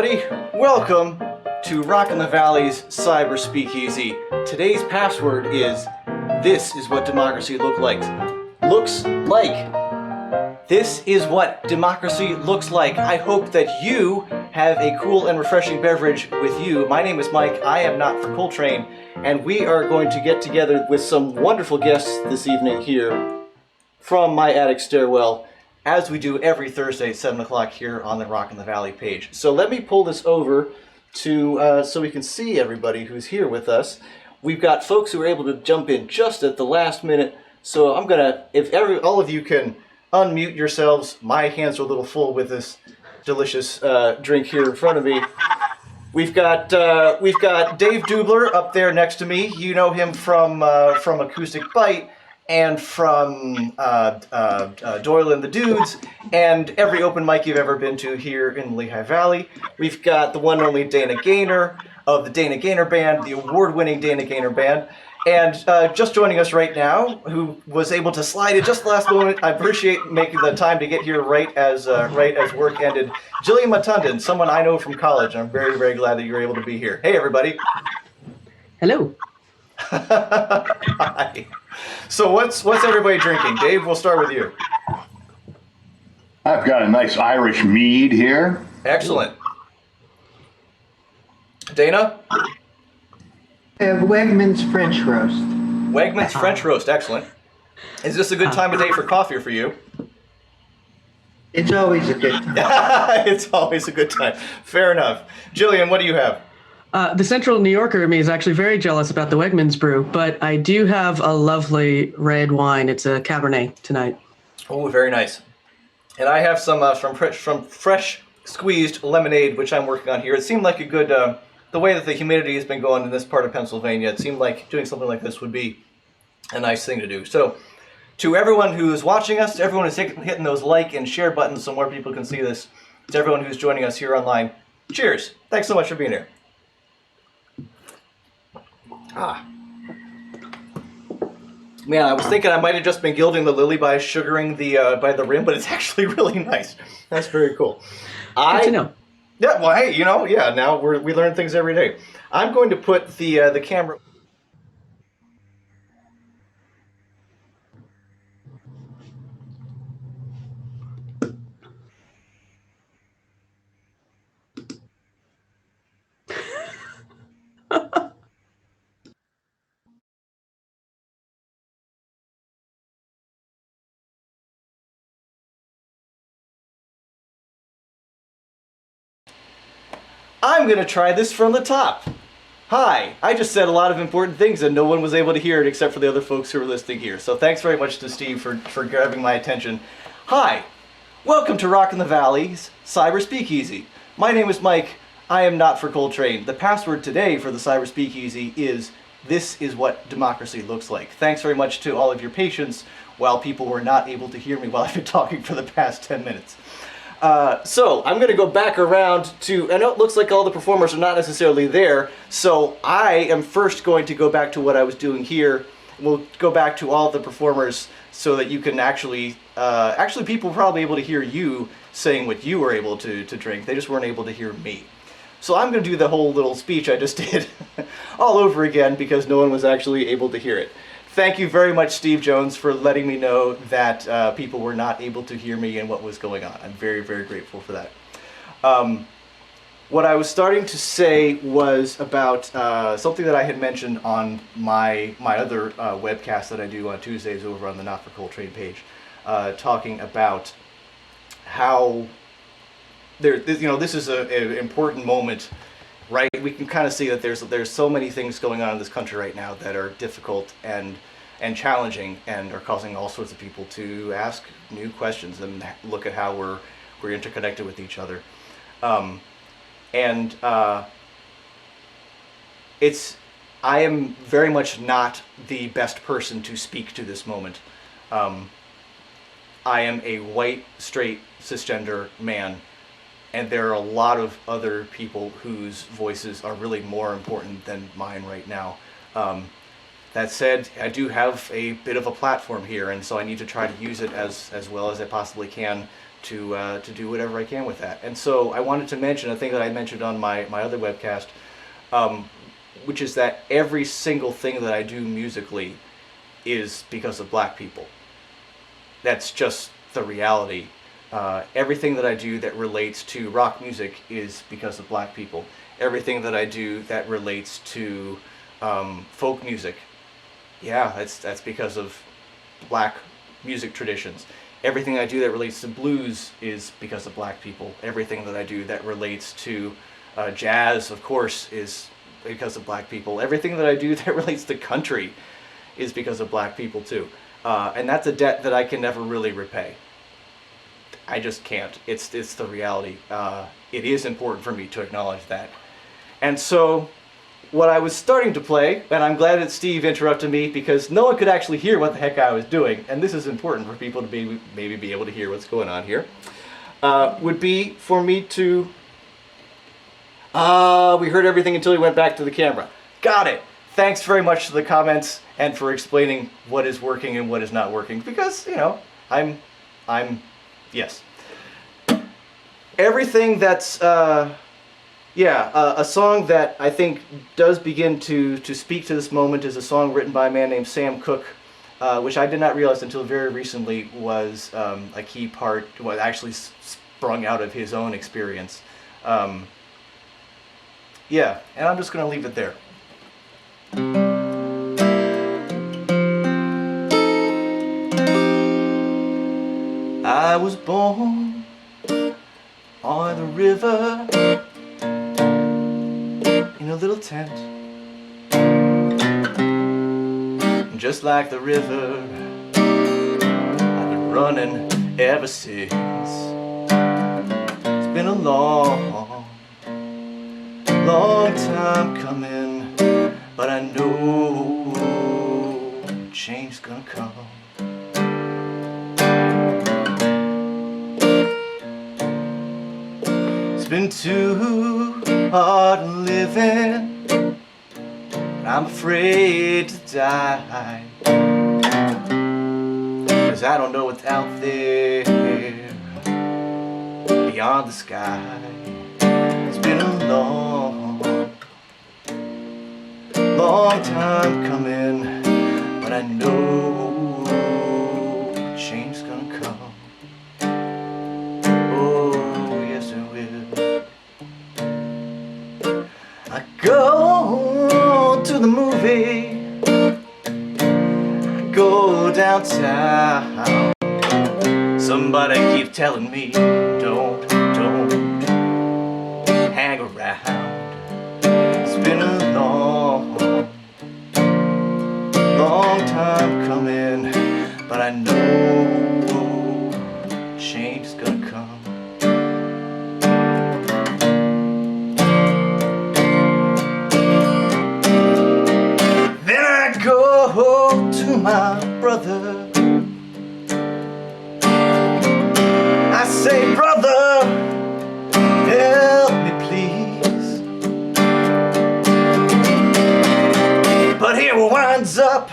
everybody. Welcome to Rockin' the Valley's Cyber Speakeasy. Today's password is, "This is what democracy looks like." This is what democracy looks like. I hope that you have a cool and refreshing beverage with you. My name is Mike. I am not for Coltrane, and we are going to get together with some wonderful guests this evening here from my attic stairwell, as we do every Thursday at 7 o'clock here on the Rockin' the Valley page. So let me pull this over to so we can see everybody who's here with us. We've got folks who are able to jump in just at the last minute. So I'm gonna, if all of you can unmute yourselves. My hands are a little full with this delicious drink here in front of me. We've got Dave Dubler up there next to me. You know him from Acoustic Bite and from Doyle and the Dudes, and every open mic you've ever been to here in the Lehigh Valley. We've got the one and only Dana Gaynor of the Dana Gaynor Band, the award-winning Dana Gaynor Band. And just joining us right now, who was able to slide in just the last moment. I appreciate making the time to get here right as work ended. Jillian Matundan, someone I know from college, and I'm very, very glad that you're able to be here. Hey, everybody. Hello. Hi. So what's everybody drinking? Dave, we'll start with you. I've got a nice Irish mead here. Excellent. Dana? I have Wegmans French roast. Wegmans French roast, excellent. Is this a good time of day for coffee for you? It's always a good time. It's always a good time. Fair enough. Jillian, what do you have? The Central New Yorker in me is actually very jealous about the Wegmans brew, but I do have a lovely red wine. It's a Cabernet tonight. Oh, very nice. And I have some from fresh squeezed lemonade, which I'm working on here. It seemed like a good, the way that the humidity has been going in this part of Pennsylvania, it seemed like doing something like this would be a nice thing to do. So, to everyone who's watching us, to everyone who's hitting those like and share buttons so more people can see this, to everyone who's joining us here online, cheers. Thanks so much for being here. Man, I was thinking I might have just been gilding the lily by sugaring by the rim, but it's actually really nice. That's very cool. Good to know. Yeah, well, hey, now we learn things every day. I'm going to put the camera. I'm going to try this from the top. Hi, I just said a lot of important things and no one was able to hear it except for the other folks who are listening here. So thanks very much to Steve for grabbing my attention. Hi, welcome to Rockin' the Valley's Cyber Speakeasy. My name is Mike. I am not for Coltrane. The password today for the Cyber Speakeasy is, "This is what democracy looks like." Thanks very much to all of your patience while people were not able to hear me while I've been talking for the past 10 minutes. So I'm going to go back around to, I know it looks like all the performers are not necessarily there, so I am first going to go back to what I was doing here. We'll go back to all the performers so that you can actually people were probably able to hear you saying what you were able to drink. They just weren't able to hear me. So I'm going to do the whole little speech I just did all over again because no one was actually able to hear it. Thank you very much, Steve Jones, for letting me know that people were not able to hear me and what was going on. I'm very, very grateful for that. What I was starting to say was about something that I had mentioned on my other webcast that I do on Tuesdays over on the Not for Coltrane page, talking about how this is an important moment. Right, we can kind of see that there's so many things going on in this country right now that are difficult and challenging and are causing all sorts of people to ask new questions and look at how we're interconnected with each other. I am very much not the best person to speak to this moment. I am a white, straight, cisgender man. And there are a lot of other people whose voices are really more important than mine right now. That said, I do have a bit of a platform here, and so I need to try to use it as well as I possibly can to do whatever I can with that. And so I wanted to mention a thing that I mentioned on my other webcast, which is that every single thing that I do musically is because of black people. That's just the reality. Everything that I do that relates to rock music is because of black people. Everything that I do that relates to folk music, yeah, that's because of black music traditions. Everything I do that relates to blues is because of black people. Everything that I do that relates to jazz, of course, is because of black people. Everything that I do that relates to country is because of black people too. And that's a debt that I can never really repay. I just can't. It's the reality. It is important for me to acknowledge that. And so what I was starting to play, and I'm glad that Steve interrupted me because no one could actually hear what the heck I was doing, and this is important for people to maybe be able to hear what's going on here, would be for me to... we heard everything until we went back to the camera. Got it! Thanks very much for the comments and for explaining what is working and what is not working, because, you know, yes. Everything that's... a song that I think does begin to speak to this moment is a song written by a man named Sam Cooke, which I did not realize until very recently was a key part, what actually sprung out of his own experience. Yeah, and I'm just going to leave it there. I was born on the river in a little tent, and just like the river, I've been running ever since. It's been a long, long time coming, but I know change's gonna come. It's been too hard living, I'm afraid to die, 'cause I don't know what's out there beyond the sky. It's been a long, long time coming, but I know change's gonna come. I go to the movie, I go downtown. Somebody keeps telling me, don't hang around. It's been a long, long time coming, but I know change is gonna come. Go to my brother, I say, brother, help me please. But he winds up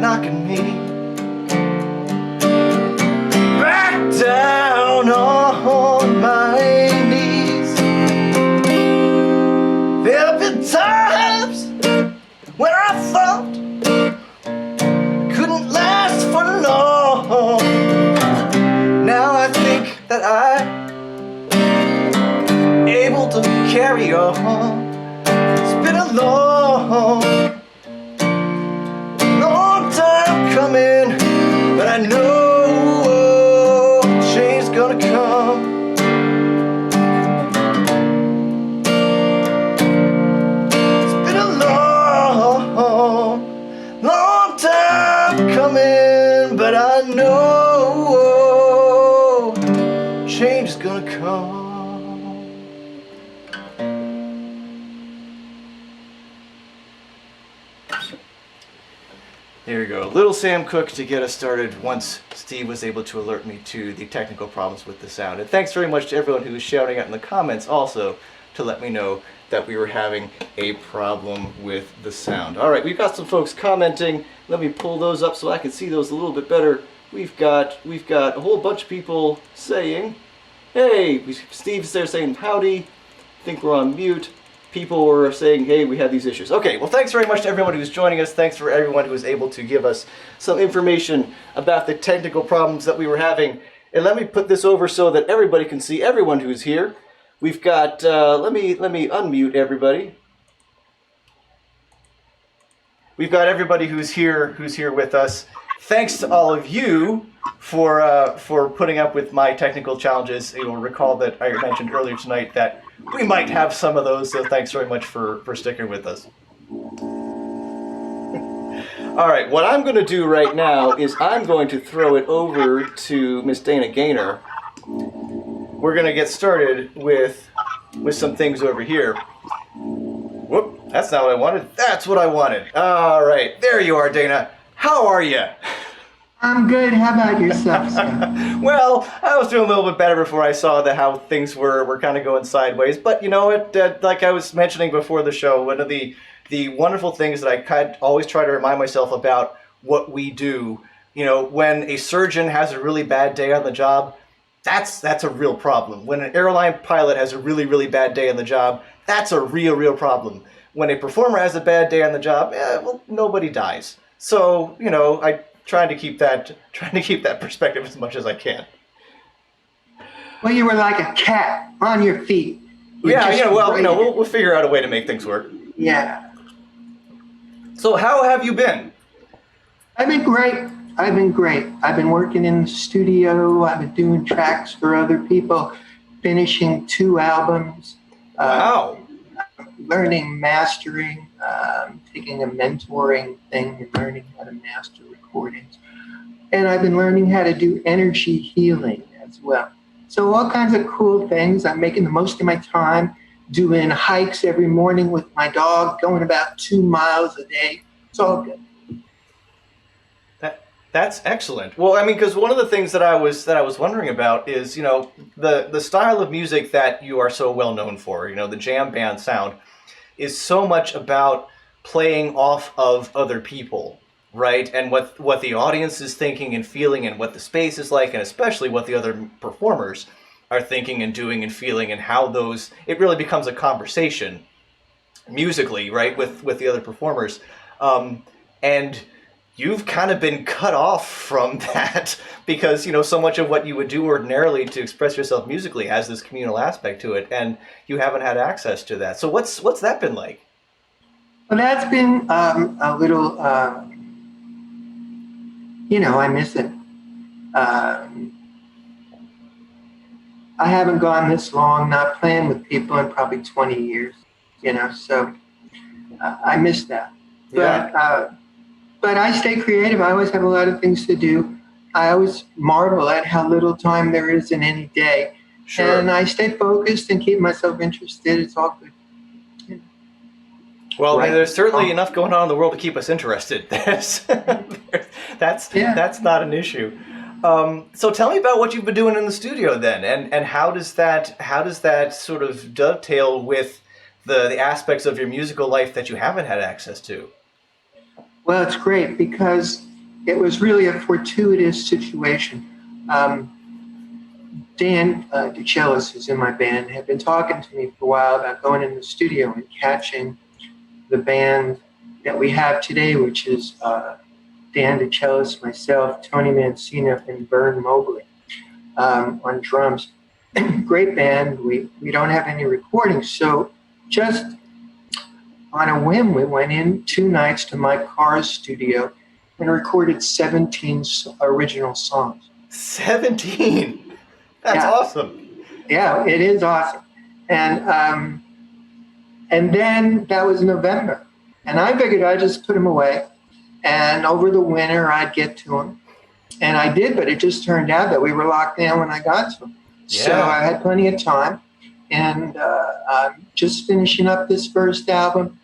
knocking me back down on my knees. There have been times when I thought couldn't last for long. Now I think that I'm able to carry on. It's been a long, long time coming, but I know change's gonna come. Long time coming, but I know change is gonna come. There you go, little Sam Cooke to get us started once Steve was able to alert me to the technical problems with the sound. And thanks very much to everyone who was shouting out in the comments also to let me know that we were having a problem with the sound. All right, we've got some folks commenting. Let me pull those up so I can see those a little bit better. we've got a whole bunch of people saying, hey, Steve's there saying howdy. I think we're on mute. People were saying, hey, we had these issues. Okay, well, thanks very much to everyone who's joining us. Thanks for everyone who was able to give us some information about the technical problems that we were having. And let me put this over so that everybody can see everyone who's here. We've got, let me unmute everybody. We've got everybody who's here with us. Thanks to all of you for putting up with my technical challenges. You'll recall that I mentioned earlier tonight that we might have some of those, so thanks very much for sticking with us. All right, what I'm going to do right now is I'm going to throw it over to Miss Dana Gaynor. We're going to get started with some things over here. Whoop, that's not what I wanted. That's what I wanted. All right, there you are, Dana. How are you? I'm good. How about yourself, sir? Well, I was doing a little bit better before I saw how things were kind of going sideways. But you know what? Like I was mentioning before the show, one of the wonderful things that I always try to remind myself about what we do. You know, when a surgeon has a really bad day on the job, that's a real problem. When an airline pilot has a really, really bad day on the job, that's a real problem. When a performer has a bad day on the job, well, nobody dies. So, you know, I trying to keep that perspective as much as I can. Well, you were like a cat on your feet. We'll figure out a way to make things work. Yeah. So how have you been? I've been great. I've been working in the studio. I've been doing tracks for other people, finishing 2 albums. Wow. Learning mastering, taking a mentoring thing and learning how to master recordings. And I've been learning how to do energy healing as well. So all kinds of cool things. I'm making the most of my time, doing hikes every morning with my dog, going about 2 miles a day. It's all good. That's excellent. Well, I mean, because one of the things that I was wondering about is, you know, the style of music that you are so well known for, you know, the jam band sound, is so much about playing off of other people, right? And what the audience is thinking and feeling, and what the space is like, and especially what the other performers are thinking and doing and feeling, and how it really becomes a conversation musically, right, with the other performers, and you've kind of been cut off from that because, you know, so much of what you would do ordinarily to express yourself musically has this communal aspect to it, and you haven't had access to that. So what's that been like? Well, that's been a little, I miss it. I haven't gone this long not playing with people in probably 20 years, so I miss that. Yeah. But I stay creative. I always have a lot of things to do. I always marvel at how little time there is in any day. Sure. And I stay focused and keep myself interested. It's all good. Well, right. There's certainly enough going on in the world to keep us interested. That's not an issue. So tell me about what you've been doing in the studio then, and how does that sort of dovetail with the aspects of your musical life that you haven't had access to? Well, it's great because it was really a fortuitous situation. Dan DeCellis, who's in my band, had been talking to me for a while about going in the studio and catching the band that we have today, which is Dan DeCellis, myself, Tony Mancina, and Vern Mobley on drums. Great band. We don't have any recordings, so just on a whim, we went in 2 nights to Mike Carr's studio and recorded 17 original songs. 17? That's awesome. Yeah, it is awesome. And then that was November. And I figured I'd just put them away. And over the winter, I'd get to them. And I did, but it just turned out that we were locked down when I got to them. Yeah. So I had plenty of time. And I'm just finishing up this first album.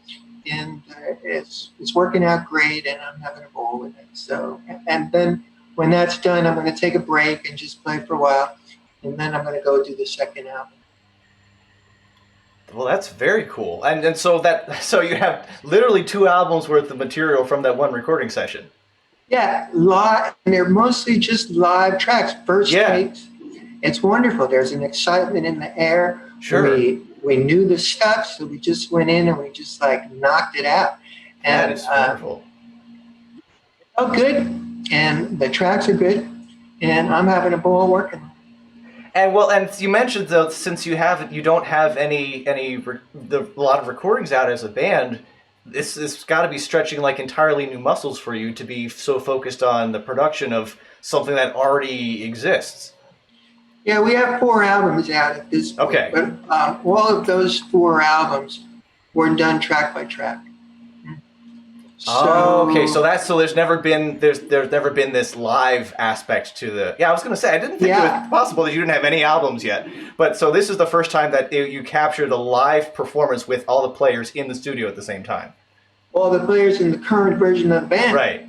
And it's working out great, and I'm having a ball with it. So, and then when that's done, I'm going to take a break and just play for a while, and then I'm going to go do the second album. Well, that's very cool. So you have literally 2 albums worth of material from that one recording session. Yeah, live, and they're mostly just live tracks, first takes. It's wonderful. There's an excitement in the air. Sure. We knew the stuff, so we just went in and we just like knocked it out. And That is wonderful. oh, good. And the tracks are good. And I'm having a ball working. And well, and you mentioned though, since you don't have a lot of recordings out as a band, it's got to be stretching like entirely new muscles for you to be so focused on the production of something that already exists. Yeah, we have 4 albums out at this point. Okay. But all of those 4 albums were done track by track. Okay. So there's never been this live aspect to the. Yeah, I was going to say I didn't think it was possible that you didn't have any albums yet. But so this is the first time that you captured a live performance with all the players in the studio at the same time. All the players in the current version of the band, Right.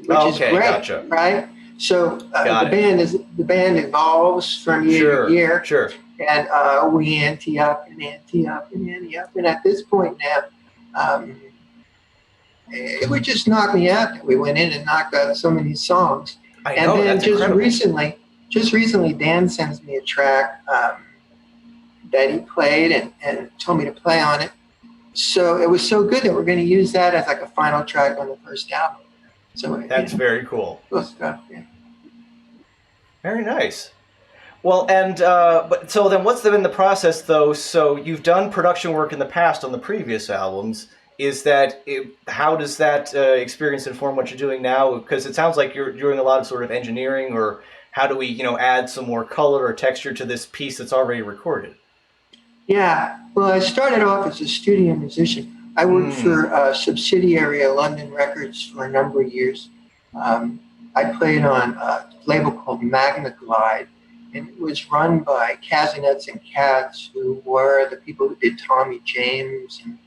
Which is great, gotcha. right? So the band evolves from year to year. Sure. And we ante up and ante up and ante up. And at this point now, it would just knock me out that we went in and knocked out so many songs. I know, and then that's incredible. recently, Dan sends me a track that he played and told me to play on it. So it was so good that we're going to use that as like a final track on the first album. So that's very cool. Cool stuff, yeah. Very nice. Well, and but so then, what's been the process though? So you've done production work in the past on the previous albums. How does that experience inform what you're doing now? Because it sounds like you're doing a lot of sort of engineering, or how do we, add some more color or texture to this piece that's already recorded? Yeah, well, I started off as a studio musician. I worked for a subsidiary of London Records for a number of years. I played on a label called Magna Glide, and it was run by Casanets and Cats, who were the people who did Tommy James and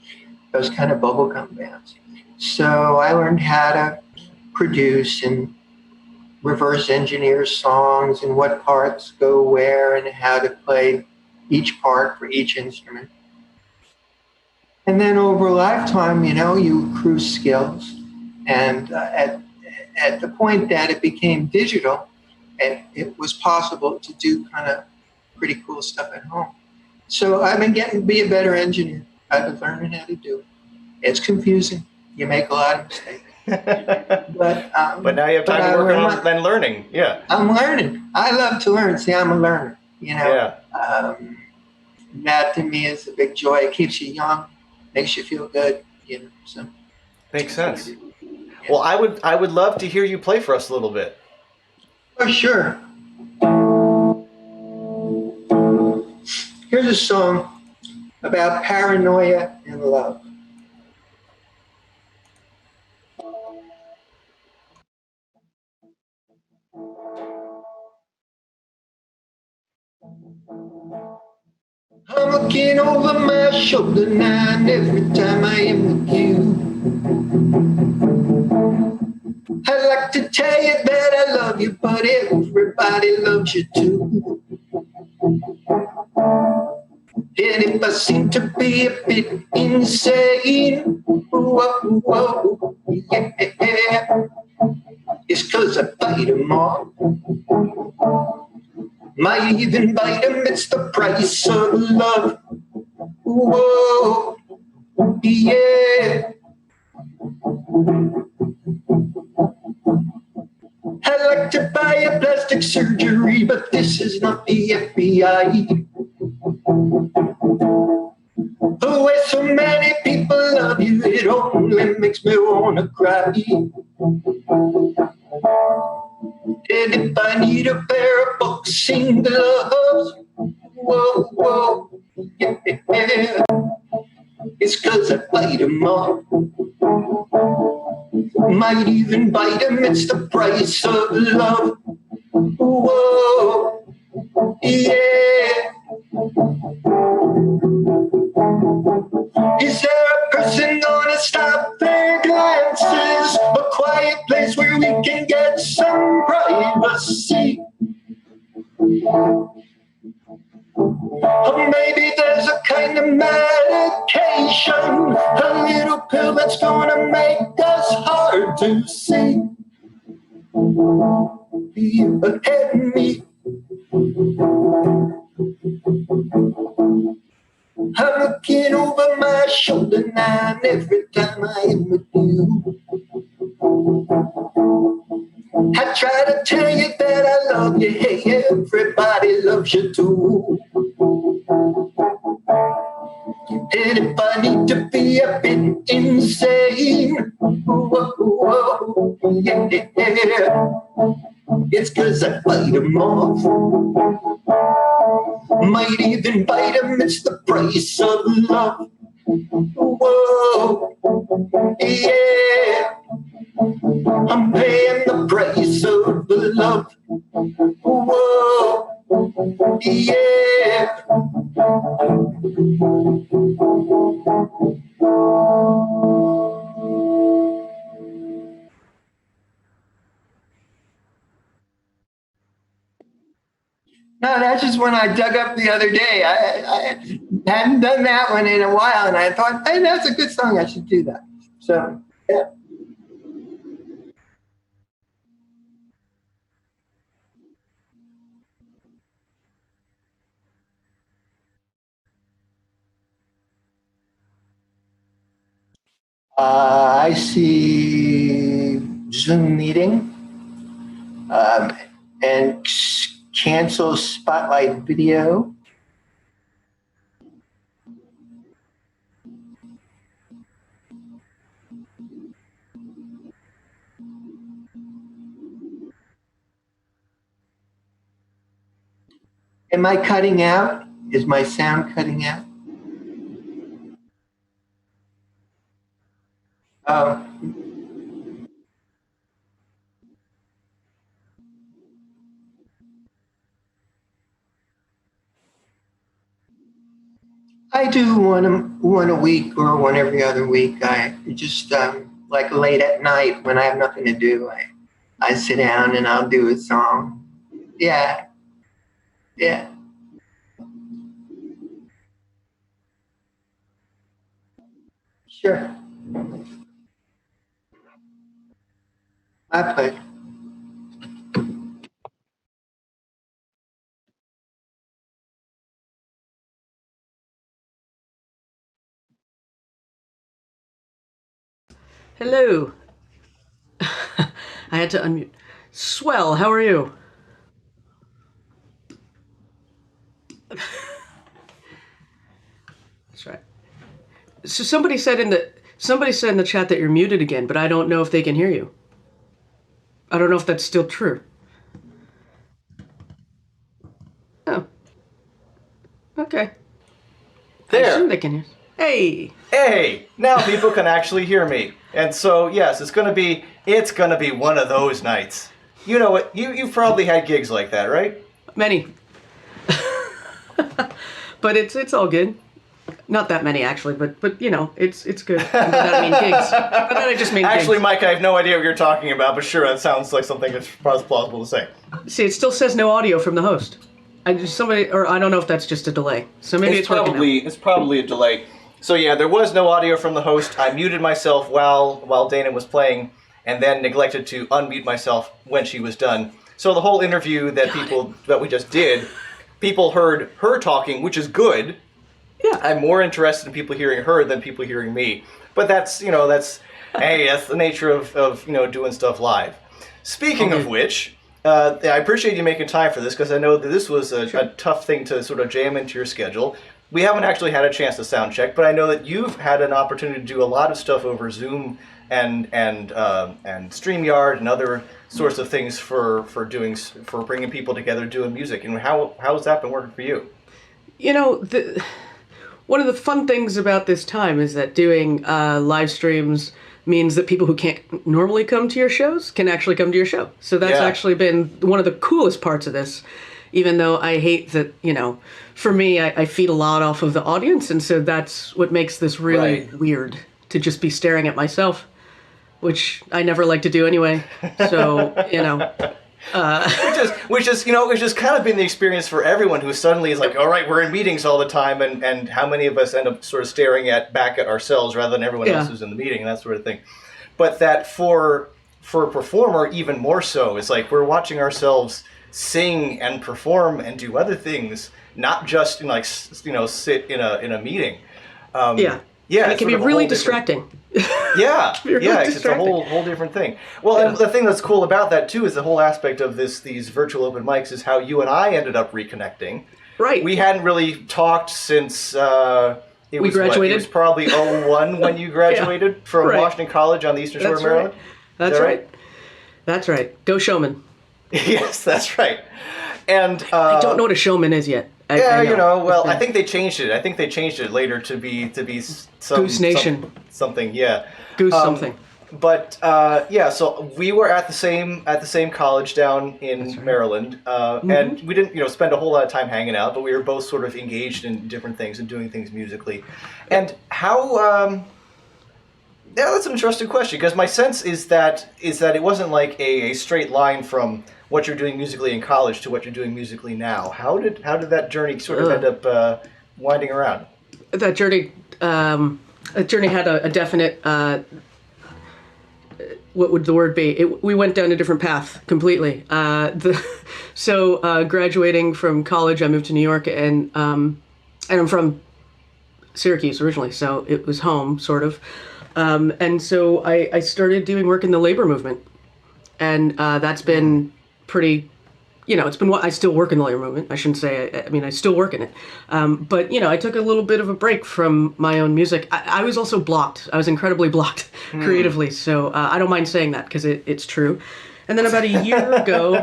those kind of bubblegum bands. So I learned how to produce and reverse engineer songs and what parts go where and how to play each part for each instrument. And then over a lifetime, you accrue skills. And at the point that it became digital, it was possible to do kind of pretty cool stuff at home. So I've been getting to be a better engineer. I've been learning how to do it. It's confusing. You make a lot of mistakes. But now you have time to work on and learning. Yeah. I'm learning. I love to learn. See, I'm a learner. Yeah. That to me is a big joy. It keeps you young, makes you feel good. So makes sense. Yeah. Well, I would love to hear you play for us a little bit. Oh, sure. Here's a song about paranoia and love. I'm looking over my shoulder now, and every time I am with you, I'd like to tell you that I love you, but everybody loves you too. And if I seem to be a bit insane, whoa, yeah, it's 'cause I fight them all. Might even bite them, it's the price of love. Whoa, yeah. I'd like to buy a plastic surgery, but this is not the FBI. The way so many people love you, it only makes me wanna cry. And if I need a pair of boxing gloves, whoa, yeah, it's 'cause I fight them all. Might even bite them, it's the price of love. Whoa, yeah. Is there a person gonna stop their glances? A quiet place where we can get some privacy. Or maybe there's a kind of medication, a little pill that's gonna make us hard to see. be ahead of me. I'm looking over my shoulder now, and every time I am with you, I try to tell you that I love you. Hey, everybody loves you too. And if I need to be a bit insane, whoa, whoa, yeah, it's 'cause I fight them off. Might even bite them, it's the price of love. Whoa, yeah, I'm paying the price of the love. Whoa, yeah. No, that's just one I dug up the other day. I hadn't done that one in a while, and I thought, hey, that's a good song. I should do that. So, yeah. I see Zoom meeting and cancel spotlight video. Am I cutting out? Is my sound cutting out? Oh, I do one a week or one every other week. I just like late at night when I have nothing to do, I sit down and I'll do a song. Yeah, yeah, sure. I play. Hello. I had to unmute. Swell, how are you? That's right. So somebody said in the chat that you're muted again, but I don't know if they can hear you. I don't know if that's still true. Oh. Okay. I assume There. they can hear. Hey. Hey, now people can actually hear me. And so, yes, it's gonna be one of those nights. You know what? You've probably had gigs like that, right? Many. But it's all good. Not that many actually, but you know, it's good. And by that I mean gigs. By that I just mean Actually, gigs. Mike, I have no idea what you're talking about, but sure, that sounds like something that's plausible to say. See, it still says no audio from the host. I don't know if that's just a delay. So maybe it's working now. It's probably a delay. So yeah, there was no audio from the host. I muted myself while Dana was playing, and then neglected to unmute myself when she was done. So the whole interview that we just did, people heard her talking, which is good. Yeah. I'm more interested in people hearing her than people hearing me. But that's that's the nature of doing stuff live. Speaking of which, I appreciate you making time for this because I know that this was a tough thing to sort of jam into your schedule. We haven't actually had a chance to sound check, but I know that you've had an opportunity to do a lot of stuff over Zoom and StreamYard and other sorts of things for bringing people together doing music. And how's that been working for you? You know, one of the fun things about this time is that doing live streams means that people who can't normally come to your shows can actually come to your show. So that's actually been one of the coolest parts of this, even though I hate that, for me, I feed a lot off of the audience. And so that's what makes this really weird to just be staring at myself, which I never like to do anyway. So, which is kind of been the experience for everyone who suddenly is like, all right, we're in meetings all the time, and how many of us end up sort of staring back at ourselves rather than everyone else who's in the meeting and that sort of thing. But that for for a performer, even more so, is like we're watching ourselves sing and perform and do other things, not just sit in a meeting. Yeah. Yeah, And it can be really distracting. Yeah, really it's a distracting. whole different thing. Well, and the thing that's cool about that too is the whole aspect of these virtual open mics is how you and I ended up reconnecting. Right. We hadn't really talked since We graduated. It was probably '01 when you graduated from Right. Washington College on the Eastern Shore of Maryland. That's Is that right. That's right. Go showman. Yes, that's right. And I don't know what a showman is yet. yeah, I know. well, I think they changed it. I think they changed it later to be some Goose Nation. something. Yeah, Goose something. But yeah, so we were at the same college down in Maryland, and we didn't spend a whole lot of time hanging out, but we were both sort of engaged in different things and doing things musically. And how? Yeah, that's an interesting question because my sense is that it wasn't like a straight line from what you're doing musically in college to what you're doing musically now. How did that journey sort of end up winding around? That journey had a definite. What would the word be? We went down a different path completely. Graduating from college, I moved to New York, and I'm from Syracuse originally, so it was home, sort of. And so I started doing work in the labor movement, and that's been pretty. It's been what I still work in the labor movement. I shouldn't say. I mean, I still work in it. But I took a little bit of a break from my own music. I was also blocked. I was incredibly blocked creatively. So I don't mind saying that because it's true. And then about a year ago,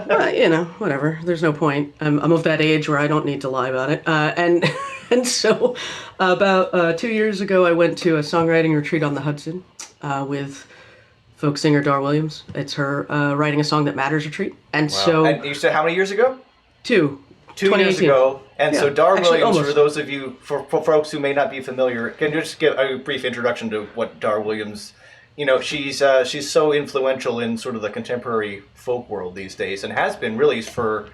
whatever. There's no point. I'm of that age where I don't need to lie about it. And so about 2 years ago, I went to a songwriting retreat on the Hudson with folk singer Dar Williams. It's her writing a song that matters retreat. And so. And you said how many years ago? 2 years ago. And so Dar Williams, almost. for those of you, for folks who may not be familiar, can you just give a brief introduction to what Dar Williams? She's so influential in sort of the contemporary folk world these days, and has been really for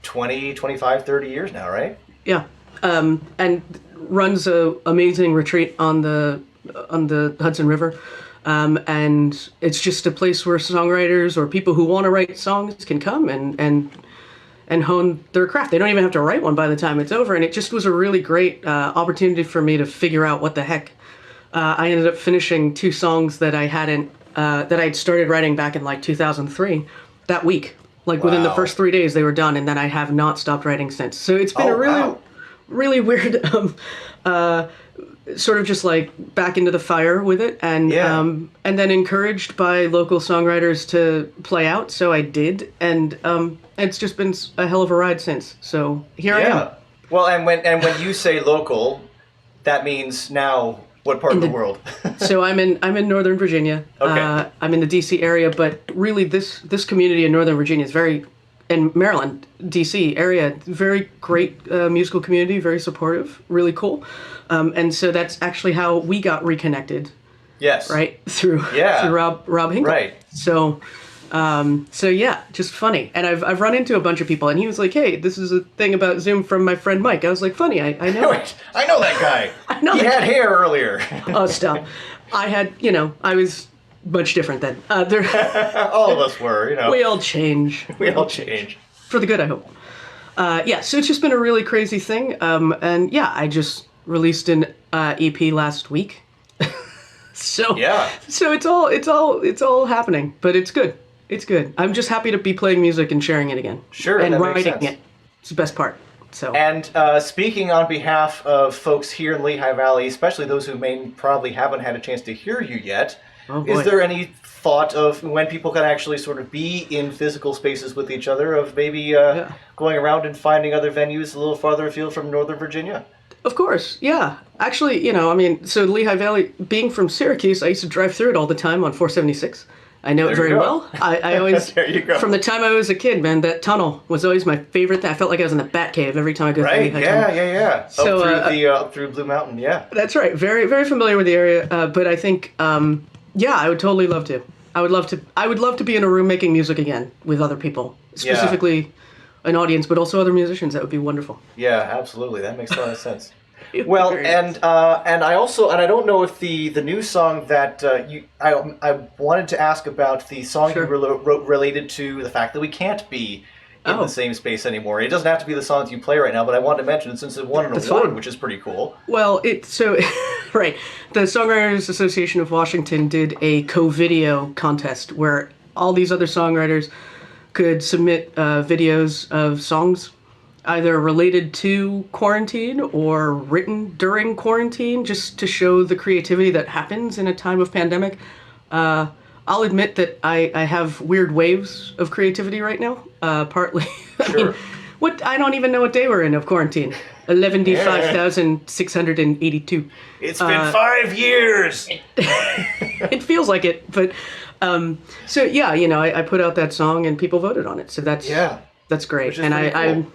20, 25, 30 years now, right? Yeah, and runs a amazing retreat on the Hudson River, and it's just a place where songwriters or people who want to write songs can come and hone their craft. They don't even have to write one by the time it's over, and it just was a really great opportunity for me to figure out what the heck. I ended up finishing 2 songs that I had started writing back in like 2003 that week. Like within the first 3 days they were done, and then I have not stopped writing since. So it's been really weird, sort of just like back into the fire with it, and then encouraged by local songwriters to play out. So I did, and it's just been a hell of a ride since. So here I am. Well, and when you say local, that means now. What part of the world? So I'm in Northern Virginia. Okay. I'm in the DC area, but really this community in Northern Virginia is in Maryland, DC area, very great musical community, very supportive, really cool. And so that's actually how we got reconnected. Yes. Right? Through Rob Hinkle. Right. So yeah, just funny. And I've run into a bunch of people, and he was like, "Hey, this is a thing about Zoom from my friend Mike." I was like, "Funny, I know." Wait, I know that guy. I know he that had guy. hair earlier. Oh, stop. I was much different then. All of us were, We all change. We all change. For the good, I hope. So it's just been a really crazy thing. And yeah, I just released an EP last week. So it's all happening, but it's good. It's good. I'm just happy to be playing music and sharing it again. Sure, and that writing makes sense. it. It's the best part. So. And speaking on behalf of folks here in Lehigh Valley, especially those who probably haven't had a chance to hear you yet, is there any thought of when people can actually sort of be in physical spaces with each other, of maybe going around and finding other venues a little farther afield from Northern Virginia? Of course, yeah. Actually, so Lehigh Valley, being from Syracuse, I used to drive through it all the time on 476. I know it very well. I always, there you go. From the time I was a kid, man, that tunnel was always my favorite thing. I felt like I was in the Batcave every time I go through Lehigh Tunnel. Yeah. So, up through Blue Mountain, yeah. That's right. Very, very familiar with the area. But I think, I would totally love to. I would love to be in a room making music again with other people, specifically an audience, but also other musicians. That would be wonderful. Yeah, absolutely. That makes a lot of sense. Well, Very and I don't know if the new song that I wanted to ask about the song Sure. you wrote related to the fact that we can't be in Oh. the same space anymore. It doesn't have to be the song that you play right now, but I wanted to mention it since it won an That's award, fine. which is pretty cool. Well, right. The Songwriters Association of Washington did a co-video contest where all these other songwriters could submit videos of songs either related to quarantine or written during quarantine, just to show the creativity that happens in a time of pandemic. I'll admit that I have weird waves of creativity right now. Partly, Sure. I don't even know what day we're in of quarantine. 11,682. It's been 5 years. It feels like it, but so yeah, I put out that song and people voted on it. So that's great, Which is and pretty cool.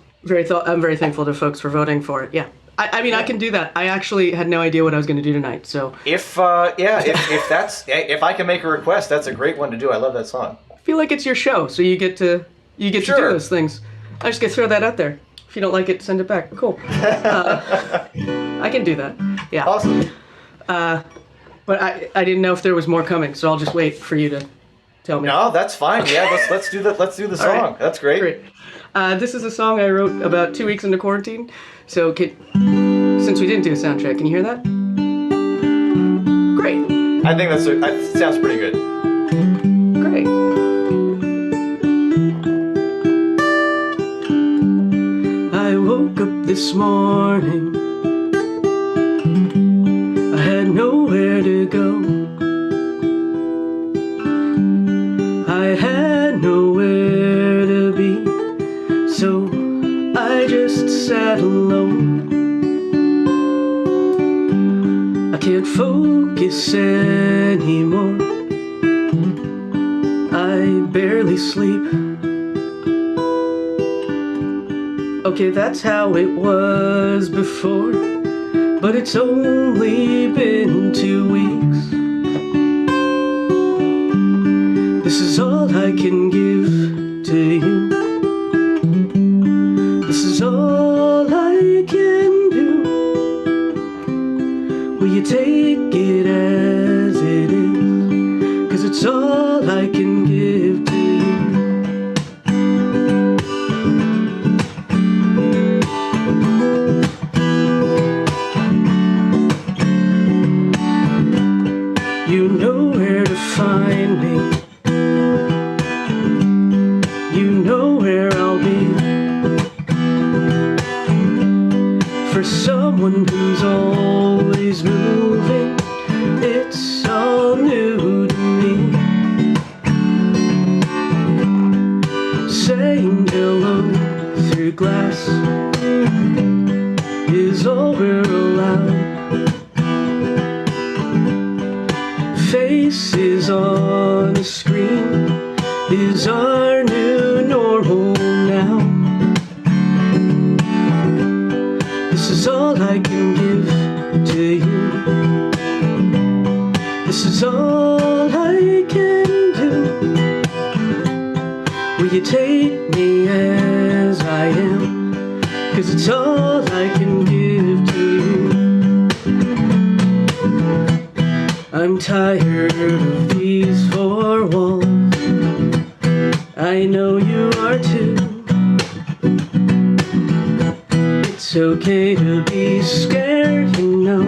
I'm very thankful to folks for voting for it. Yeah, I mean I can do that. I actually had no idea what I was going to do tonight, so If I can make a request, that's a great one to do. I love that song. I feel like it's your show, so you get to do Sure. those things. I just get to throw that out there. If you don't like it, send it back. Cool. I can do that. Yeah. Awesome. But I didn't know if there was more coming, so I'll just wait for you to tell me. No, that's fine. Yeah, let's do the song. right. That's great. Great. This is a song I wrote about 2 weeks into quarantine. So since we didn't do a sound check, can you hear that? Great. I think that sounds pretty good. Great. I woke up this morning. I had nowhere to go. I had nowhere to be. So I just sat alone. I can't focus anymore. I barely sleep. Okay, that's how it was before, but it's only been 2 weeks. This is all I can give to you. This is all I can do. Will you take it as it is? 'Cause it's all I can give to you. You know where to find me. You know where I'll be. For someone who's always moving, it's all new to me. Saying hello through glass is all we're allowed. Faces on a screen is our new normal now. This is all I can give to you. This is all I can do. Will you take me as I am? 'Cause it's all I can give to you. I'm tired of these four walls. I know you are too. It's okay to be scared, you know.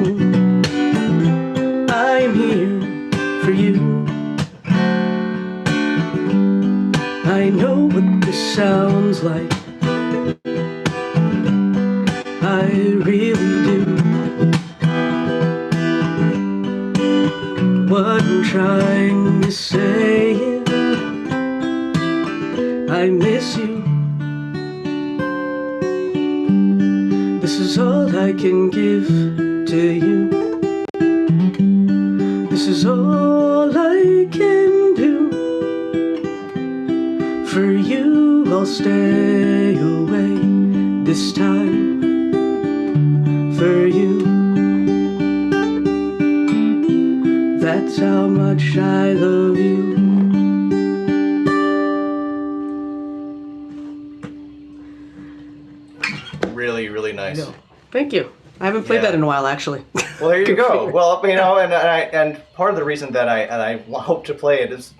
I'm here for you. I know what this sounds like. I really do. What I'm trying to say is I miss you. This is all I can give to you. This is all I can do. For you I'll stay away this time. For you, that's how much I love you. Really, really nice. Thank you. I haven't played Yeah. that in a while, actually. Well, there you Good go. for you. Well, and part of the reason that I hope to play it is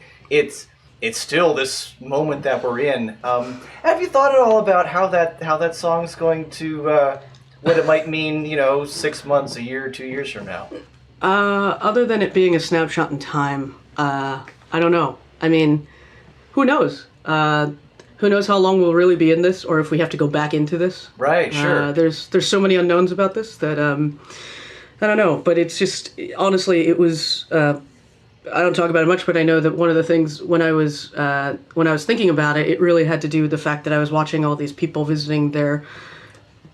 it's still this moment that we're in. Have you thought at all about how that song's going to what it might mean? 6 months, a year, 2 years from now. Other than it being a snapshot in time, I don't know. I mean, who knows? Who knows how long we'll really be in this, or if we have to go back into this? Right. Sure. There's so many unknowns about this that I don't know. But it's just honestly, it was. I don't talk about it much, but I know that one of the things when I was thinking about it, it really had to do with the fact that I was watching all these people visiting their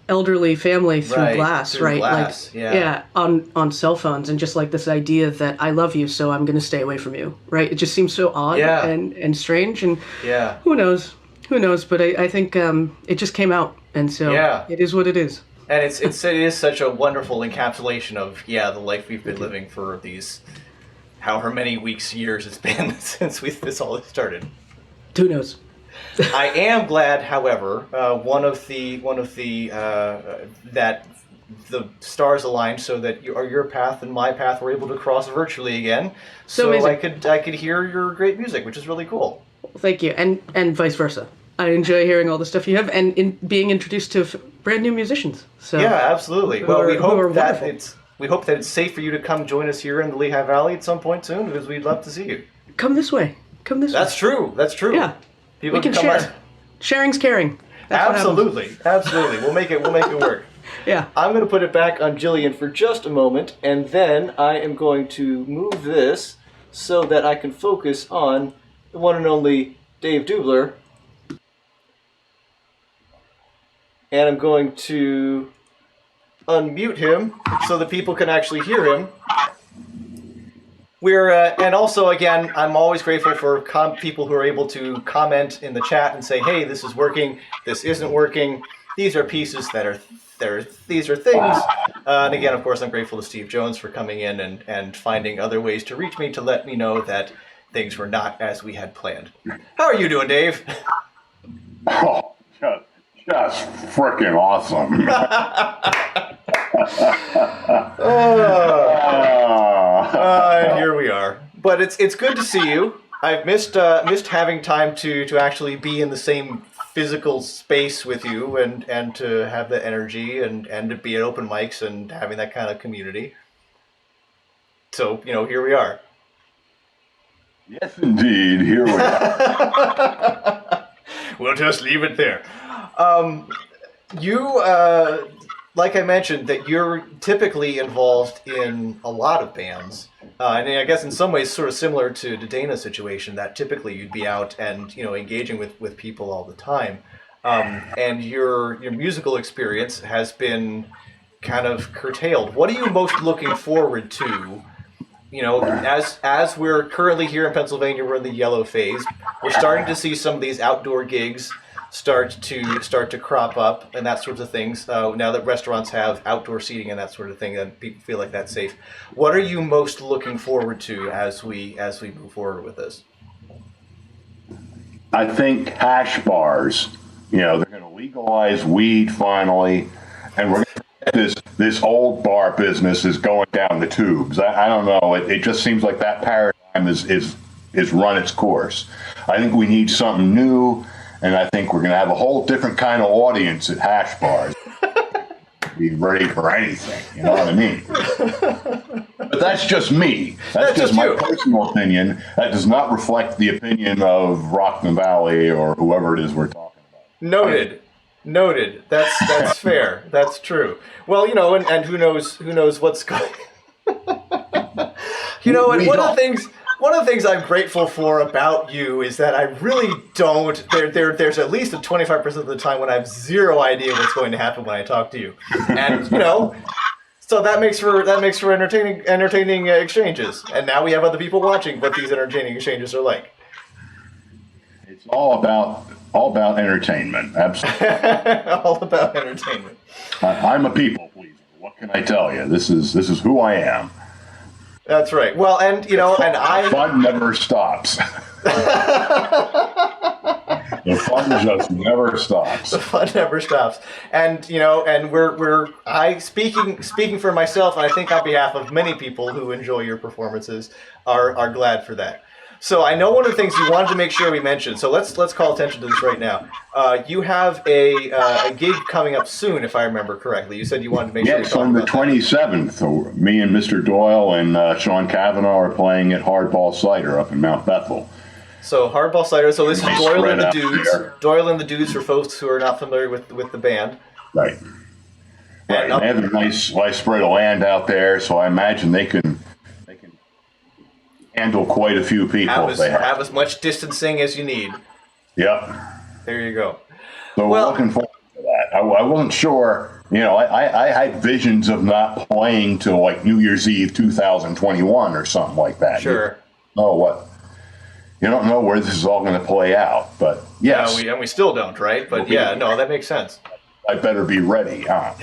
elderly family through glass, through right? glass, like on cell phones, and just like this idea that I love you, so I'm going to stay away from you, right? It just seems so odd and strange, and who knows? But I think it just came out, and so it is what it is. And it is such a wonderful encapsulation of the life we've been living for these however many weeks, years it's been since this all started. Who knows? I am glad, however, one of the that the stars aligned so that your path and my path were able to cross virtually again. So I could hear your great music, which is really cool. Well, thank you, and vice versa. I enjoy hearing all the stuff you have, and in being introduced to brand new musicians. So absolutely. Well, we hope that wonderful. We hope that it's safe for you to come join us here in the Lehigh Valley at some point soon, because we'd love to see you. Come this way. That's true. Yeah. We can share. Sharing's caring. Absolutely. We'll make it work. Yeah. I'm going to put it back on Jillian for just a moment, and then I am going to move this so that I can focus on the one and only Dave Dubler. And I'm going to unmute him so that people can actually hear him. And also, again, I'm always grateful for people who are able to comment in the chat and say, hey, this is working, this isn't working. These are pieces that are there. These are things. And again, of course, I'm grateful to Steve Jones for coming in and finding other ways to reach me to let me know that things were not as we had planned. How are you doing, Dave? Oh, just freaking awesome. And here we are. But it's good to see you. I've missed having time to actually be in the same physical space with you and to have the energy and to be at open mics and having that kind of community. So, here we are. Yes, indeed. Here we are. We'll just leave it there. You, like I mentioned, that you're typically involved in a lot of bands. And I guess in some ways sort of similar to Dana's situation, that typically you'd be out and, engaging with people all the time. And your musical experience has been kind of curtailed. What are you most looking forward to? As we're currently here in Pennsylvania, we're in the yellow phase. We're starting to see some of these outdoor gigs start to crop up and that sorts of things. Now that restaurants have outdoor seating and that sort of thing, and people feel like that's safe. What are you most looking forward to as we move forward with this? I think hash bars. They're going to legalize weed finally, and we're this old bar business is going down the tubes. I don't know. It just seems like that paradigm is run its course. I think we need something new, and I think we're going to have a whole different kind of audience at hash bars. Be ready for anything. You know what I mean? But that's just me. That's just my personal opinion. That does not reflect the opinion of Rockland Valley or whoever it is we're talking about. Noted. That's fair. That's true. Well, and who knows what's going. One of the things I'm grateful for about you is that I really don't. There's at least a 25% of the time when I have zero idea what's going to happen when I talk to you, and so that makes for entertaining exchanges. And now we have other people watching what these entertaining exchanges are like. It's all about entertainment. Absolutely. All about entertainment. I'm a people pleaser. What can I tell you? This is who I am. That's right. Well, and fun never stops. The fun just never stops. The fun never stops. And I speaking for myself, and I think on behalf of many people who enjoy your performances, are glad for that. So I know one of the things you wanted to make sure we mentioned. So let's call attention to this right now. You have a gig coming up soon, if I remember correctly. You said you wanted to make sure. Yes, on the 27th. Me and Mr. Doyle and Sean Cavanaugh are playing at Hardball Cider up in Mount Bethel. So Hardball Cider. So this is Doyle and the Dudes. There. Doyle and the Dudes for folks who are not familiar with the band. Right. Right. They have a nice spread of land out there, so I imagine they can handle quite a few people. Have as much distancing as you need. Yep. There you go. So we're looking forward to that. I wasn't sure. I had visions of not playing till like New Year's Eve 2021 or something like that. Sure. You don't know where this is all going to play out, but yes. We still don't, right? But that makes sense. I better be ready, huh?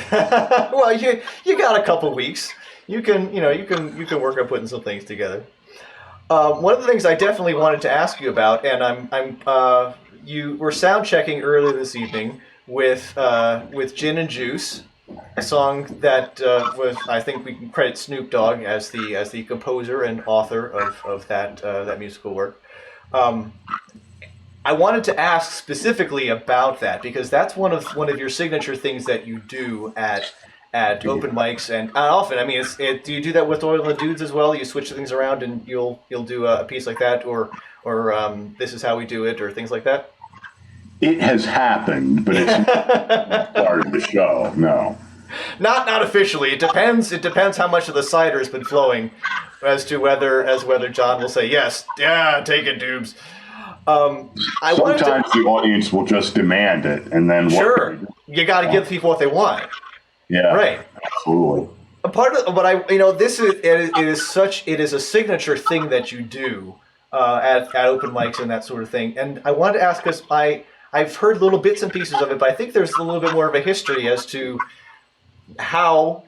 Well, you got a couple weeks. You can work on putting some things together. One of the things I definitely wanted to ask you about, and you were sound checking earlier this evening with Gin and Juice, a song that was, I think we can credit Snoop Dogg as the composer and author of that musical work. I wanted to ask specifically about that because that's one of your signature things that you do at open mics and often. I mean, do you do that with Doyle and the Dudes as well? You switch things around and you'll do a piece like that, or this is how we do it, or things like that. It has happened, but it's not part of the show. No, not officially. It depends. It depends how much of the cider has been flowing, as to whether John will say yes, yeah, take it, Dubes. Sometimes the audience will just demand it, and then sure, you got to give people what they want. Yeah, right. Absolutely. A part of what it is a signature thing that you do at open mics and that sort of thing. And I wanted to ask because I've heard little bits and pieces of it, but I think there's a little bit more of a history as to how.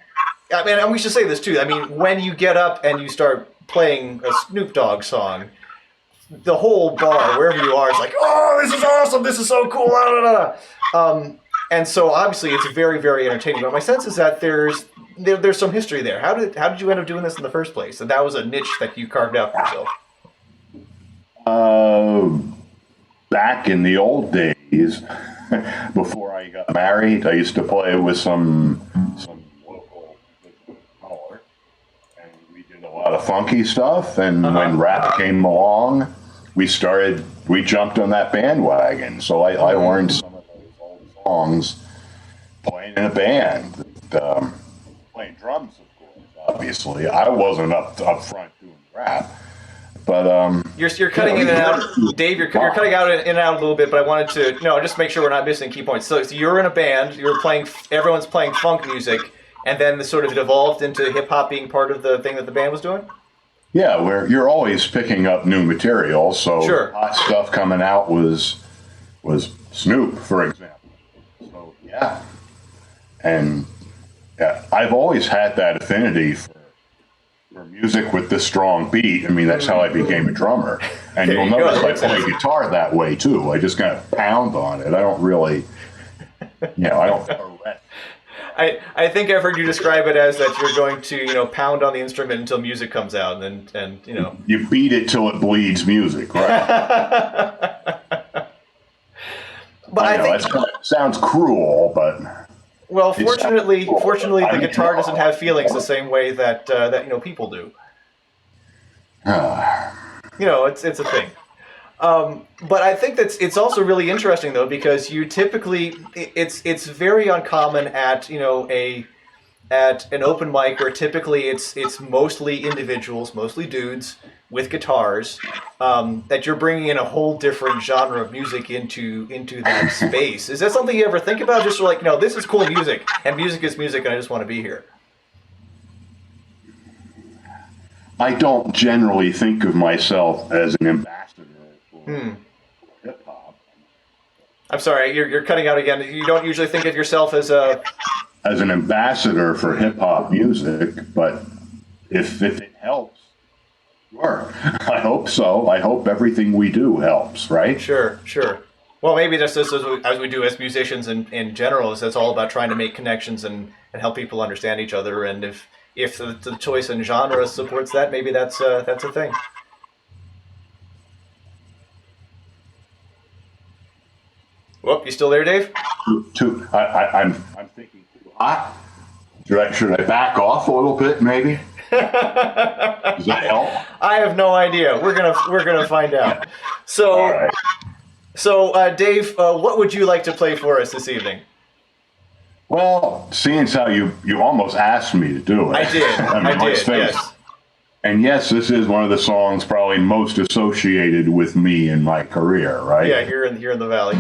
I mean, and we should say this too. I mean, when you get up and you start playing a Snoop Dogg song, the whole bar, wherever you are, is like, "Oh, this is awesome! This is so cool!" Blah, blah, blah. And so obviously it's very, very entertaining. But my sense is that there's some history there. How did you end up doing this in the first place? And that was a niche that you carved out for yourself. Back in the old days, before I got married, I used to play with some local color, and we did a lot of funky stuff. And when rap came along, we jumped on that bandwagon. So I learned some of those old songs playing in a band, playing drums, of course. Obviously, I wasn't up front doing rap. But you're cutting in and out, Dave. You're cutting out in and out a little bit. But I wanted to just make sure we're not missing key points. So you're in a band. Everyone's playing funk music, and then it sort of evolved into hip hop being part of the thing that the band was doing. Yeah, you're always picking up new material. So sure. Hot stuff coming out was Snoop, for example. So yeah, and I've always had that affinity for music with this strong beat. I mean, that's how I became a drummer. And you'll notice I play guitar that way too. I just kind of pound on it. I don't really, I don't fret. I think I've heard you describe it as that you're going to, pound on the instrument until music comes out, and you beat it till it bleeds music, right? But I think that sounds cruel, but. Well, fortunately, the guitar doesn't have feelings the same way that people do. It's a thing. But I think it's also really interesting though, because you typically it's very uncommon at an open mic where typically it's mostly individuals, mostly dudes with guitars, that you're bringing in a whole different genre of music into that space. Is that something you ever think about? Just like, this is cool music, and music is music, and I just want to be here. I don't generally think of myself as an ambassador for hip hop. I'm sorry, you're cutting out again. You don't usually think of yourself as an ambassador for hip hop music, but if it helps, sure. I hope so. I hope everything we do helps, right? Sure. Well, maybe that's just as we do as musicians in general, is it's all about trying to make connections and help people understand each other. And if the choice in genre supports that, maybe that's a thing. Whoop, you still there, Dave? I'm thinking too hot. Should I back off a little bit, maybe? Does that help? I have no idea. We're gonna find out. So, All right. so Dave, what would you like to play for us this evening? Well, seeing as how you almost asked me to do it. I did. Let's face it. Yes. And yes, this is one of the songs probably most associated with me in my career, right? Yeah, here in the valley.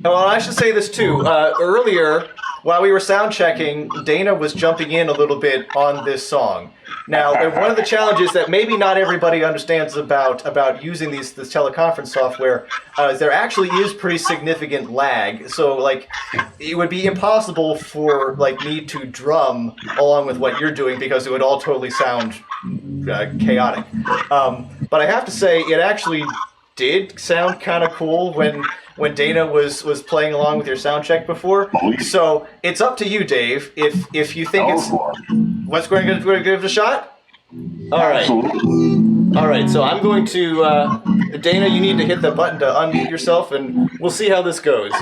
Well, I should say this too. Earlier, while we were sound checking, Dana was jumping in a little bit on this song. Now, one of the challenges that maybe not everybody understands about using this teleconference software is there actually is pretty significant lag. So, like, it would be impossible for me to drum along with what you're doing because it would all totally sound chaotic. But I have to say, it actually did sound kind of cool when Dana was playing along with your sound check before. So it's up to you, Dave. If you think what's going to give it a shot. All right. Absolutely. All right. So I'm going to Dana. You need to hit the button to unmute yourself, and we'll see how this goes.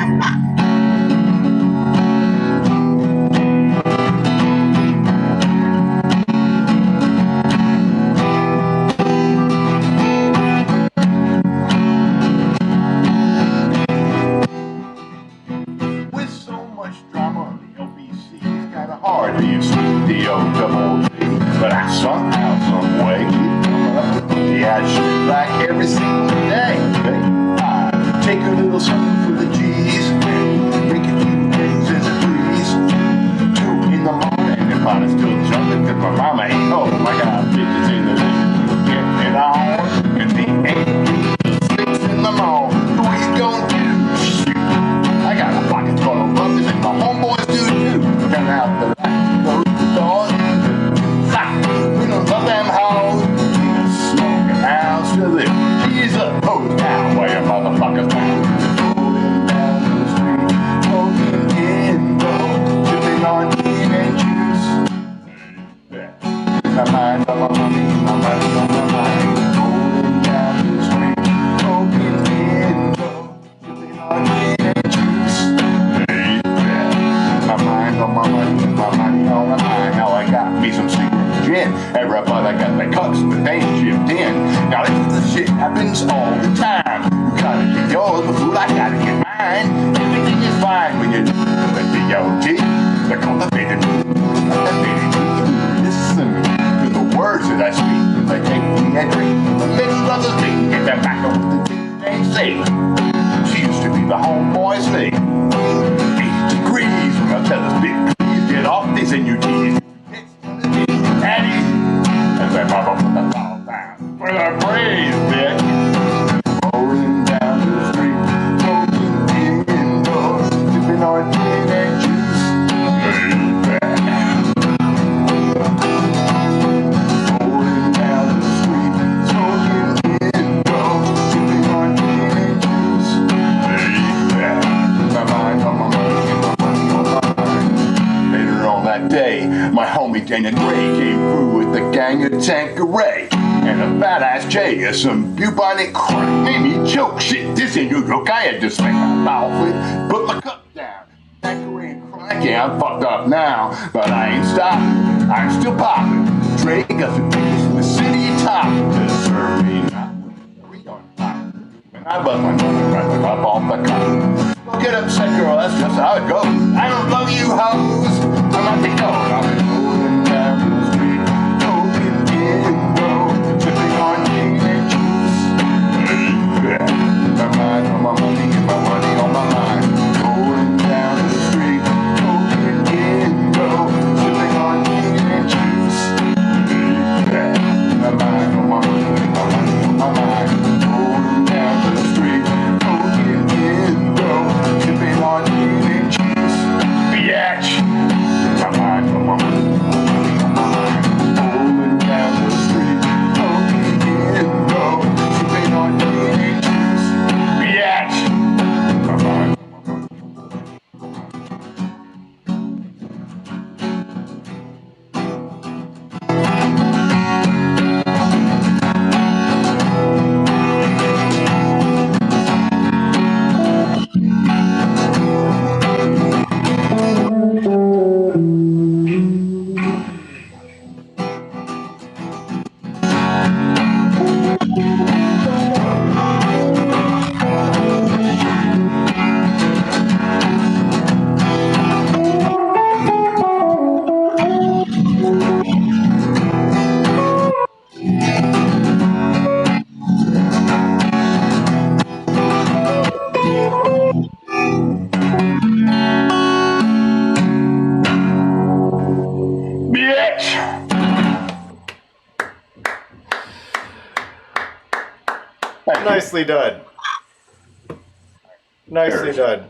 Hard to use the ep05, but I somehow, some way keep coming up with the shit like every single day. I take a little something for the G's, make a few things as a breeze. 2 in the morning, if I'm still jumping, cause my mama ain't home. I got bitches in the living, getting it on, and the 6 in the morning. Who you gonna do? Shoot, I got a pocket full of rubbers and my homeboys do too. Turn out the lights, close the doors. We don't love them hoes. Smoking house to live. She's a hose down where your motherfuckers found. Rolling down the street, smoking Indo, sipping on gin and juice. My mind on my money, my money on my mind. Rolling down the street, smoking Indo, sipping on gin and juice. My mind on my money, my money on my mind. Now I got me some secret gin. Everybody got their cups, but they ain't chipped in. Now this shit happens all the time. You gotta get yours, but food, I gotta get mine. Everything is fine when you're doing the D.O.T. The cultivated listen to the words that I speak. They take me and drink. The middle brothers speak. Get that back up with the things they say. She used to be the homeboy's name. 8 degrees from a telescope. Please get off this and you tease. It's the Daddy. As that mama put the ball down. For the praise, bitch. Rolling down the street. Smoking indoors. Sipping on gin and juice. Rolling down the street. Smoking indoors. Sipping on gin and juice. My mind on my money, my money on my mind. Later on that day, my homie Dana Gray came through with a gang of Tanqueray and a badass J of some bubonic crack. Made me choke. Shit, this ain't New York. I had to smack my mouth with, put my cup down. Tanqueray and crack, yeah, I'm fucked up now, but I ain't stopping. I'm still popping. Dre got the biggest in the city top to serve me now. We on top. When I bust my mother right up off the cup. Don't get upset, girl, that's just how it goes. I don't love you, hoes. I'm not the dog. I've been rolling down the street, smoking Indo, sipping on gin and juice. My mind on my money and my money on my mind. Rolling down the street, smoking Indo, sipping on gin and juice. My mind on my money and my money on my mind. Rolling down the street, smoking Indo, sipping on gin and juice. Biatch. My mind on my money. Nicely done. Nicely Cheers. done.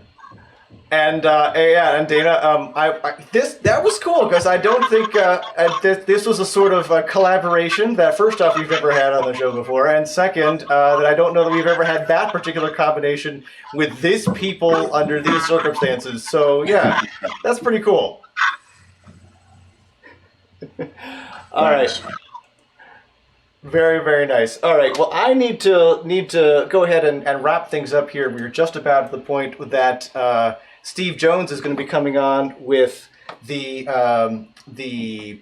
And and Dana, that was cool because I don't think this was a sort of a collaboration that first off we've ever had on the show before, and second that I don't know that we've ever had that particular combination with these people under these circumstances. So yeah, that's pretty cool. All right. Very, very nice. All right. Well, I need to go ahead and wrap things up here. We're just about at the point that Steve Jones is going to be coming on with the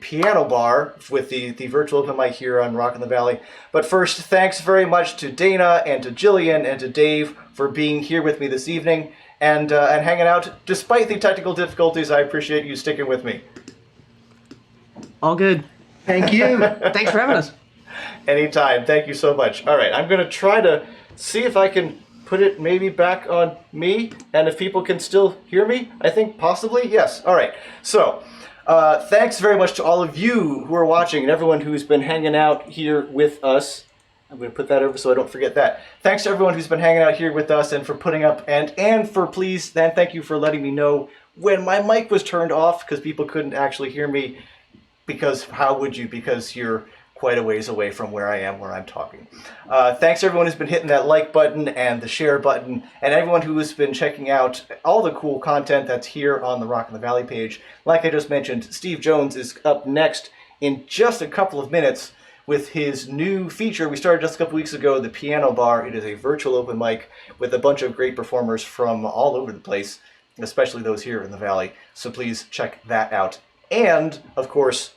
piano bar with the virtual open mic here on Rock in the Valley. But first, thanks very much to Dana and to Jillian and to Dave for being here with me this evening and hanging out despite the technical difficulties. I appreciate you sticking with me. All good. Thank you. Thanks for having us. Anytime. Thank you so much. All right. I'm going to try to see if I can put it maybe back on me and if people can still hear me. I think possibly. Yes. All right. So thanks very much to all of you who are watching and everyone who's been hanging out here with us. I'm going to put that over so I don't forget that. Thanks to everyone who's been hanging out here with us and for putting up and for please, and thank you for letting me know when my mic was turned off because people couldn't actually hear me because how would you? Because you're quite a ways away from where I am, where I'm talking. Thanks to everyone who's been hitting that like button and the share button, and everyone who has been checking out all the cool content that's here on the Rock in the Valley page. Like I just mentioned, Steve Jones is up next in just a couple of minutes with his new feature we started just a couple weeks ago, the Piano Bar. It is a virtual open mic with a bunch of great performers from all over the place, especially those here in the Valley. So please check that out. And, of course,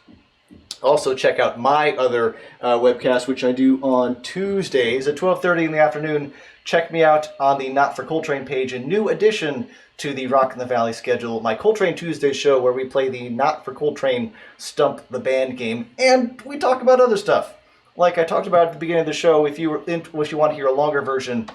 also check out my other webcast, which I do on Tuesdays at 12:30 in the afternoon. Check me out on the Not for Coltrane page, a new addition to the Rock in the Valley schedule, my Coltrane Tuesday show where we play the Not for Coltrane Stump the Band game, and we talk about other stuff. Like I talked about at the beginning of the show, if you want to hear a longer version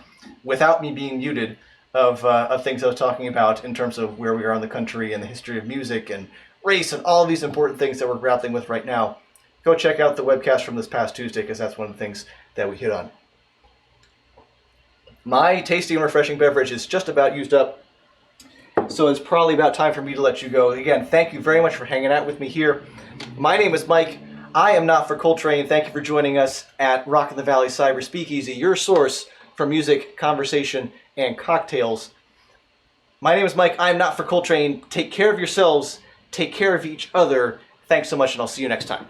without me being muted of things I was talking about in terms of where we are in the country and the history of music and race and all of these important things that we're grappling with right now, go check out the webcast from this past Tuesday because that's one of the things that we hit on. My tasty and refreshing beverage is just about used up, so it's probably about time for me to let you go. Again, thank you very much for hanging out with me here. My name is Mike. I am Not for Coltrane. Thank you for joining us at Rock in the Valley Cyber Speakeasy, your source for music, conversation, and cocktails. My name is Mike. I am Not for Coltrane. Take care of yourselves. Take care of each other. Thanks so much, and I'll see you next time.